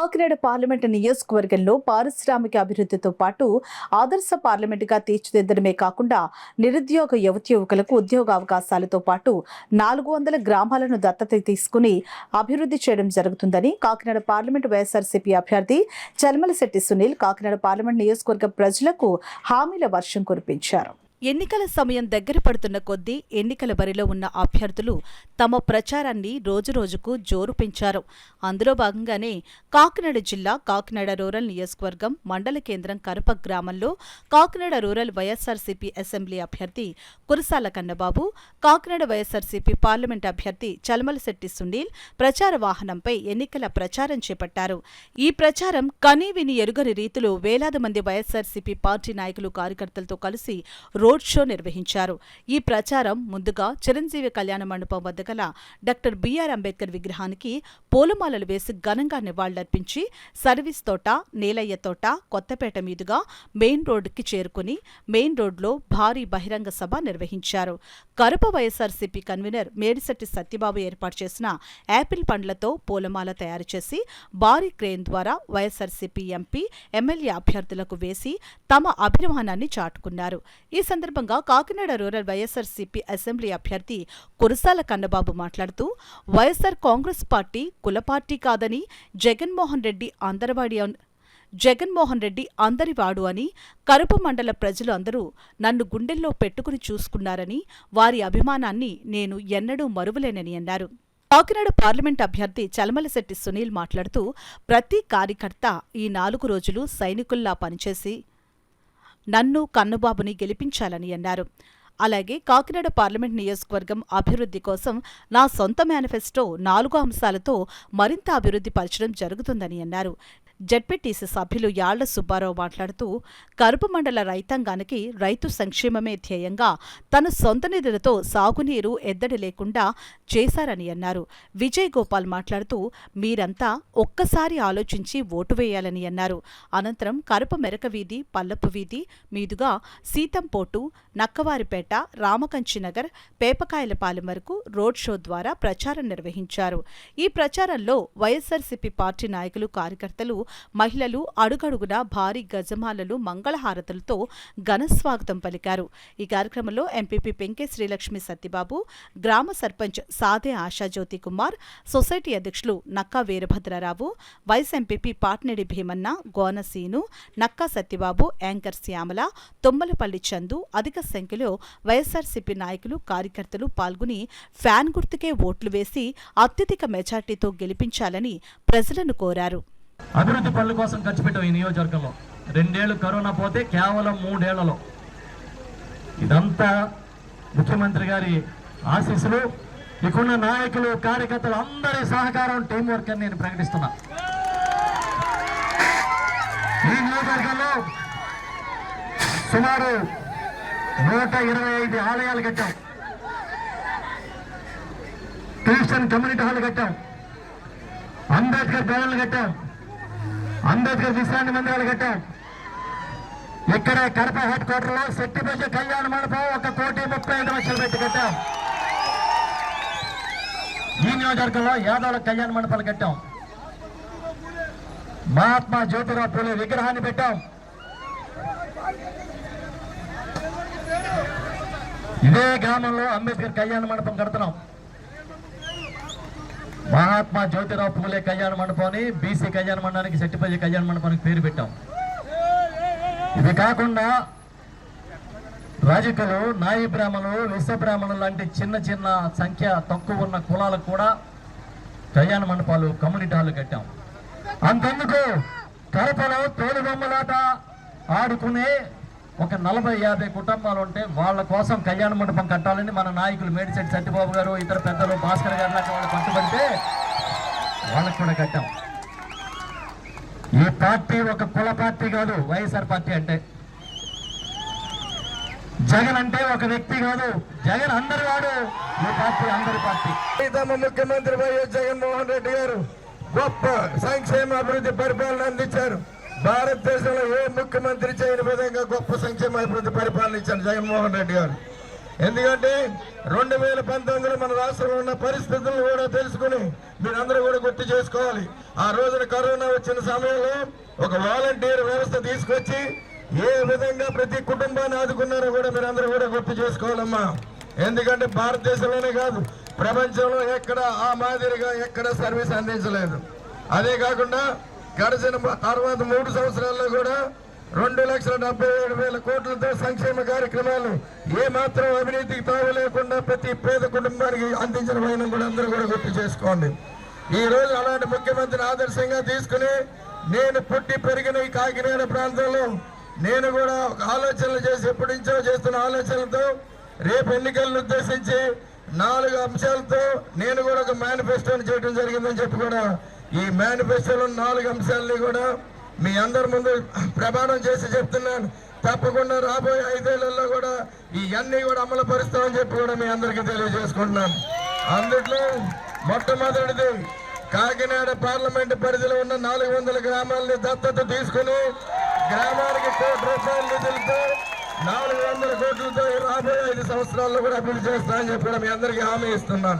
Kakinada parliament నియోజకవర్గంలో పారిశ్రామిక అభివృద్ధితో పాటు ఆదర్శ పార్లమెంటుగా తీర్చిదిద్దడమే కాకుండా నిరుద్యోగ యువతీయువకులకు ఉద్యోగ అవకాశాలతో పాటు 400 గ్రామాలను దత్తత తీసుకుని అభివృద్ధి చేయడం జరుగుతుందని కాకినాడ పార్లమెంటు వైఎస్ఆర్సీపీ అభ్యర్థి చల్మలశెట్టి సునీల్ కాకినాడ పార్లమెంటు నియోజకవర్గ ప్రజలకు హామీల వర్షం కురిపించారు. ఎన్నికల సమయం దగ్గర పడుతున్న కొద్దీ ఎన్నికల బరిలో ఉన్న అభ్యర్థులు తమ ప్రచారాన్ని రోజురోజుకు జోరు పెంచారు. అందులో భాగంగానే కాకినాడ జిల్లా కాకినాడ రూరల్ నియోజకవర్గం మండల కేంద్రం కరప గ్రామంలో కాకినాడ రూరల్ వైఎస్ఆర్సీపీ అసెంబ్లీ అభ్యర్థి కురసాల కన్నబాబు, కాకినాడ వైఎస్ఆర్సీపీ పార్లమెంట్ అభ్యర్థి చల్మలశెట్టి సునీల్ ప్రచార వాహనంపై ఎన్నికల ప్రచారం చేపట్టారు. ఈ ప్రచారం కనీవిని ఎరుగని రీతిలో వేలాది మంది వైఎస్ఆర్సీపీ పార్టీ నాయకులు కార్యకర్తలతో కలిసి రోడ్ షో నిర్వహించారు. ఈ ప్రచారం ముందుగా చిరంజీవి కళ్యాణ మండపం వద్ద గల డాక్టర్ బిఆర్ అంబేద్కర్ విగ్రహానికి పూలమాలలు వేసి ఘనంగా నివాళులర్పించి సర్వీస్ తోట, నేలయ్య తోట, కొత్తపేట మీదుగా మెయిన్ రోడ్డుకి చేరుకుని మెయిన్ రోడ్లో భారీ బహిరంగ సభ నిర్వహించారు. కరప వైఎస్ఆర్సీపీ కన్వీనర్ మేడిశెట్టి సత్యబాబు ఏర్పాటు చేసిన యాపిల్ పండ్లతో పూలమాల తయారు చేసి భారీ క్రేన్ ద్వారా వైఎస్ఆర్సీపీ ఎంపీ, ఎమ్మెల్యే అభ్యర్థులకు వేసి తమ అభిమానాన్ని చాటుకున్నారు. ఈ సందర్భంగా కాకినాడ రూరల్ వైఎస్ఆర్సీపీ అసెంబ్లీ అభ్యర్థి కురసాల కన్నబాబు మాట్లాడుతూ వైఎస్ఆర్ కాంగ్రెస్ పార్టీ కుల పార్టీ కాదని జగన్మోహన్ రెడ్డి అందరివాడు అని, కరప మండల ప్రజలు అందరూ నన్ను గుండెల్లో పెట్టుకుని చూసుకున్నారని, వారి అభిమానాన్ని నేను ఎన్నడూ మరువలేనని అన్నారు. కాకినాడ పార్లమెంట్ అభ్యర్థి చల్మలశెట్టి సునీల్ మాట్లాడుతూ ప్రతి కార్యకర్త ఈ 4 రోజులు సైనికుల్లా పనిచేసి నన్ను కన్నబాబుని గెలిపించాలని అన్నారు. అలాగే కాకినాడ పార్లమెంట్ నియోజకవర్గం అభివృద్ధి కోసం నా సొంత మేనిఫెస్టో 4 అంశాలతో మరింత అభివృద్ధి పరచడం జరుగుతుందని అన్నారు. జెడ్పీటీసీ సభ్యులు యాళ్ల సుబ్బారావు మాట్లాడుతూ కరప మండల రైతాంగానికి రైతు సంక్షేమమే ధ్యేయంగా తన సొంత నిధులతో సాగునీరు ఎద్దడి లేకుండా చేశారని అన్నారు. విజయ్ గోపాల్ మాట్లాడుతూ మీరంతా ఒక్కసారి ఆలోచించి ఓటు వేయాలని అన్నారు. అనంతరం కరప మెరక వీధి, పల్లపు వీధి మీదుగా సీతంపోటు, నక్కవారిపేట, రామకంచినగర్, పేపకాయలపాలెం వరకు రోడ్ షో ద్వారా ప్రచారం నిర్వహించారు. ఈ ప్రచారంలో వైఎస్ఆర్సీపీ పార్టీ నాయకులు, కార్యకర్తలు, మహిళలు అడుగడుగునా భారీ గజమాలలు, మంగళహారతులతో ఘనస్వాగతం పలికారు. ఈ కార్యక్రమంలో ఎంపీపీ పెంకే శ్రీలక్ష్మి సత్యబాబు, గ్రామ సర్పంచ్ సాదే ఆశాజ్యోతి కుమార్, సొసైటీ అధ్యక్షులు Nakka Veerabhadrarao, vice MPP Patnedi Bheemanna, Gonaseenu, Nakka Satyababu, anchor Shyamala, Tummalapalli Chandu అధిక సంఖ్యలో వైఎస్ఆర్సీపీ నాయకులు, కార్యకర్తలు పాల్గొని ఫ్యాన్ గుర్తుకే ఓట్లు వేసి అత్యధిక మెజార్టీతో గెలిపించాలని ప్రజలను కోరారు. అభివృద్ధి పనుల కోసం ఖర్చు పెట్టాం. ఈ నియోజకవర్గంలో 2 ఏళ్లు కరోనా పోతే కేవలం 3 ఏళ్లలో ఇదంతా ముఖ్యమంత్రి గారి ఆశీస్సులు, ఇక్కడున్న నాయకులు, కార్యకర్తలు అందరి సహకారం, టీం వర్క్ అని నేను ప్రకటిస్తున్నా. ఈ నియోజకవర్గంలో సుమారు 125 ఆలయాలు కట్టాం, క్రిస్టియన్ కమ్యూనిటీ హాల్ కట్టాం, అంబేద్కర్ భవన్లు కట్టాం, అంబేద్కర్ విశ్రాంతి మందిరాలు కట్టాం. ఇక్కడ కడప హెడ్ క్వార్టర్లో శెట్టిపల్లి కళ్యాణ మండపం 1,35,00,000 పెట్టి కట్టాం. ఈ నియోజకవర్గంలో యాదవుల కళ్యాణ మండపాలు కట్టాం. మహాత్మా జ్యోతిరావు పూలే విగ్రహాన్ని పెట్టాం. ఇదే గ్రామంలో అంబేద్కర్ కళ్యాణ మండపం కడుతున్నాం. మహాత్మా జ్యోతిరావు పూలే కళ్యాణ మండపాన్ని బీసీ కళ్యాణ మండపానికి, శెట్టిపల్లి కళ్యాణ మండపానికి పేరు పెట్టాం. ఇవి కాకుండా రాజకీయాలు, నాయి బ్రాహ్మణులు, విశ్వ బ్రాహ్మణులు లాంటి చిన్న చిన్న సంఖ్య తక్కువ ఉన్న కులాలకు కూడా కళ్యాణ మండపాలు, కమ్యూనిటీ హాల్ కట్టాం. అంతెందుకు కడపలో తోలుబొమ్మలాట ఆడుకునే ఒక 40-50 కుటుంబాలు ఉంటే వాళ్ళ కోసం కళ్యాణ మండపం కట్టాలని మన నాయకులు మేడిశెట్టి సత్యబాబు గారు, ఇతర పెద్దలు, భాస్కర్ గారు లాంటి వాళ్ళు పట్టుబడితే వాళ్ళకు కూడా కట్టాం. ఈ పార్టీ ఒక కుల పార్టీ కాదు. వైఎస్ఆర్ పార్టీ అంటే జగన్ అంటే ఒక వ్యక్తి కాదు, జగన్ అందరి వాడు. ఈ పార్టీ అందరి పార్టీ. తమ ముఖ్యమంత్రి వైఎస్ జగన్మోహన్ రెడ్డి గారు గొప్ప సంక్షేమ అభివృద్ధి పరిపాలన అందించారు. భారతదేశంలో ఏ ముఖ్యమంత్రి చేయని విధంగా గొప్ప సంక్షేమ అభివృద్ధి పరిపాలన ఇచ్చారు జగన్మోహన్ రెడ్డి గారు. ఎందుకంటే 2019లో మన రాష్ట్రంలో ఉన్న పరిస్థితులను కూడా తెలుసుకుని మీరందరూ కూడా గుర్తు చేసుకోవాలి. ఆ రోజున కరోనా వచ్చిన సమయంలో ఒక వాలంటీర్ వ్యవస్థ తీసుకొచ్చి ఏ విధంగా ప్రతి కుటుంబాన్ని ఆదుకున్నారో కూడా మీరందరూ కూడా గుర్తు చేసుకోవాలమ్మా. ఎందుకంటే భారతదేశంలోనే కాదు, ప్రపంచంలో ఎక్కడ ఆ మాదిరిగా ఎక్కడ సర్వీస్ అందించలేదు. అదే కాకుండా గడిచిన తర్వాత 3 సంవత్సరాల్లో కూడా 2,77,000 కోట్లతో సంక్షేమ కార్యక్రమాలు ఏ మాత్రం అవినీతికి తావు లేకుండా ప్రతి పేద కుటుంబానికి అందించిన వైనం కూడా అందరూ కూడా గుర్తు చేసుకోండి. ఈ రోజు అలాంటి ముఖ్యమంత్రిని ఆదర్శంగా తీసుకుని నేను పుట్టి పెరిగిన ఈ కాకినాడ ప్రాంతంలో నేను కూడా ఒక ఆలోచనలు చేసి ఎప్పటి నుంచో చేస్తున్న ఆలోచనలతో రేపు ఎన్నికలను ఉద్దేశించి 4 అంశాలతో నేను కూడా ఒక మేనిఫెస్టోని చేయడం జరిగిందని చెప్పి కూడా ఈ మేనిఫెస్టోలో 4 అంశాలని కూడా మీ అందరి ముందు ప్రమాణం చేసి చెప్తున్నాను. తప్పకుండా రాబోయే 5 ఏళ్లలో కూడా ఇవన్నీ కూడా అమలు పరుస్తామని చెప్పి కూడా మీ అందరికీ తెలియజేసుకుంటున్నాను. అందులో మొట్టమొదటిది కాకినాడ పార్లమెంట్ పరిధిలో ఉన్న 400 గ్రామాలని దత్తత తీసుకుని గ్రామానికి ₹1,00,00,000 నిధులతో 400 కోట్లతో రాబోయే 5 సంవత్సరాల్లో కూడా అభివృద్ధి చేస్తానని చెప్పి కూడా మీ అందరికీ హామీ ఇస్తున్నాను.